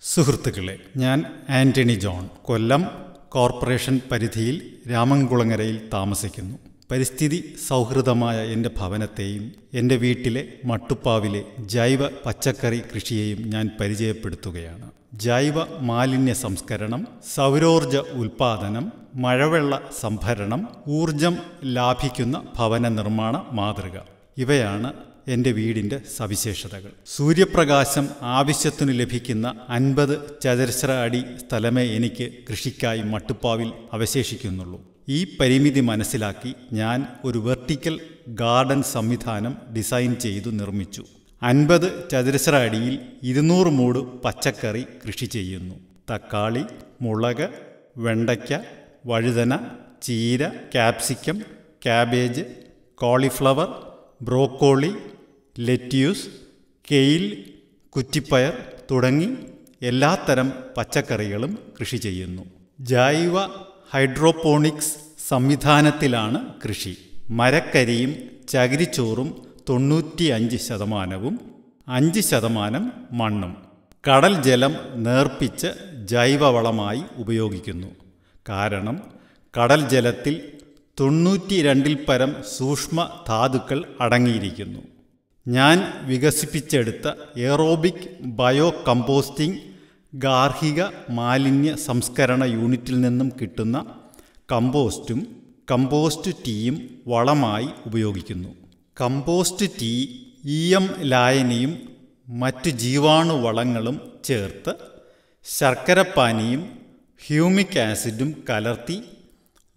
സുഹൃത്തുക്കളെ, ഞാൻ Antony John, കൊല്ലം corporation പരിധിയിൽ രാമൻകുളങ്ങരയിൽ താമസിക്കുന്നു. പരിസ്ഥിതി സൗഹൃദമായ എൻ്റെ ഭവനത്തെയും എൻ്റെ വീട്ടിലെ മട്ടുപ്പാവിലെ ജൈവ പച്ചക്കറി കൃഷിയെയും ഞാൻ പരിചയപ്പെടുത്തുകയാണ്. ജൈവ മാലിന്യ സംസ്കരണം, സൗരോർജ ഉൽപ്പാദനം, മഴവെള്ള സംഭരണം, ഊർജം ലാഭിക്കുന്ന ഭവന നിർമ്മാണ മാതൃക ഇവയാണ് എൻ്റെ വീടിൻ്റെ സവിശേഷതകൾ. സൂര്യപ്രകാശം ആവശ്യത്തിനു ലഭിക്കുന്ന 50 ചതുരശ്ര അടി സ്ഥലമേ എനിക്ക് കൃഷിക്കായി മട്ടുപ്പാവിൽ അവശേഷിക്കുന്നുള്ളൂ. ഈ പരിമിതി മനസ്സിലാക്കി ഞാൻ ഒരു വെർട്ടിക്കൽ ഗാർഡൻ സംവിധാനം ഡിസൈൻ ചെയ്തു നിർമ്മിച്ചു. 50 ചതുരശ്ര അടിയിൽ 200 മൂട് പച്ചക്കറി കൃഷി ചെയ്യുന്നു. തക്കാളി, മുളക്, വെണ്ടയ്ക്ക, വഴുതന, ചീര, capsicum, cabbage, cauliflower, broccoli, lettuce, കെയിൽ, കുറ്റിപ്പയർ തുടങ്ങി എല്ലാത്തരം പച്ചക്കറികളും കൃഷി ചെയ്യുന്നു. ജൈവ ഹൈഡ്രോപോണിക്സ് സംവിധാനത്തിലാണ് കൃഷി. മരക്കരിയും ചകിരിച്ചോറും 95%, 5% മണ്ണും. കടൽ ജലം നേർപ്പിച്ച് ജൈവവളമായി ഉപയോഗിക്കുന്നു. കാരണം കടൽ ജലത്തിൽ 92ൽ പരം സൂക്ഷ്മ ധാതുക്കൾ അടങ്ങിയിരിക്കുന്നു. ഞാൻ വികസിപ്പിച്ചെടുത്ത എയറോബിക് ബയോ കമ്പോസ്റ്റിംഗ് ഗാർഹിക മാലിന്യ സംസ്കരണ യൂണിറ്റിൽ നിന്നും കിട്ടുന്ന കമ്പോസ്റ്റും കമ്പോസ്റ്റ് ടീയും വളമായി ഉപയോഗിക്കുന്നു. കമ്പോസ്റ്റ് ടീ EM ലായനിയും മറ്റു ജീവാണുവളങ്ങളും ചേർത്ത് ശർക്കരപ്പാനിയും ഹ്യൂമിക് ആസിഡും കലർത്തി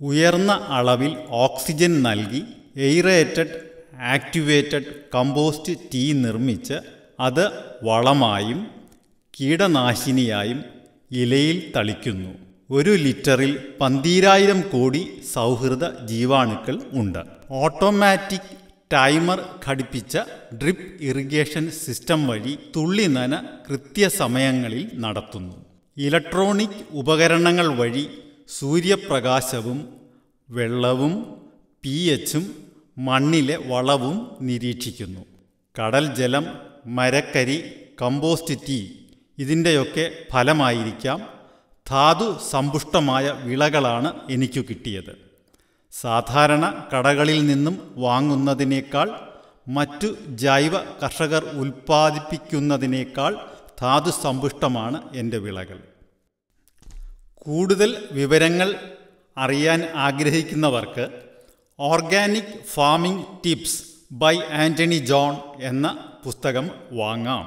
ഉയർന്ന അളവിൽ ഓക്സിജൻ നൽകി എയറേറ്റഡ് ആക്ടിവേറ്റഡ് കമ്പോസ്റ്റ് ടീ നിർമ്മിച്ച് അത് വളമായും കീടനാശിനിയായും ഇലയിൽ തളിക്കുന്നു. 1 ലിറ്ററിൽ 12,000 കോടി സൗഹൃദ ജീവാണുക്കൾ ഉണ്ട്. ഓട്ടോമാറ്റിക് ടൈമർ ഘടിപ്പിച്ച ഡ്രിപ്പ് ഇറിഗേഷൻ സിസ്റ്റം വഴി തുള്ളിനന കൃത്യസമയങ്ങളിൽ നടത്തുന്നു. ഇലക്ട്രോണിക് ഉപകരണങ്ങൾ വഴി സൂര്യപ്രകാശവും വെള്ളവും pHഉം മണ്ണിലെ വളവും നിരീക്ഷിക്കുന്നു. കടൽ ജലം, മരക്കരി, കമ്പോസ്റ്റ് ടീ ഇതിൻ്റെയൊക്കെ ഫലമായിരിക്കാം ധാതു സമ്പുഷ്ടമായ വിളകളാണ് എനിക്ക് കിട്ടിയത്. സാധാരണ കടകളിൽ നിന്നും വാങ്ങുന്നതിനേക്കാൾ മറ്റു ജൈവ കർഷകർ ഉൽപ്പാദിപ്പിക്കുന്നതിനേക്കാൾ ധാതു സമ്പുഷ്ടമാണ് എൻ്റെ വിളകൾ. കൂടുതൽ വിവരങ്ങൾ അറിയാൻ ആഗ്രഹിക്കുന്നവർക്ക് organic farming tips by Antony John എന്ന പുസ്തകം വാങ്ങാം.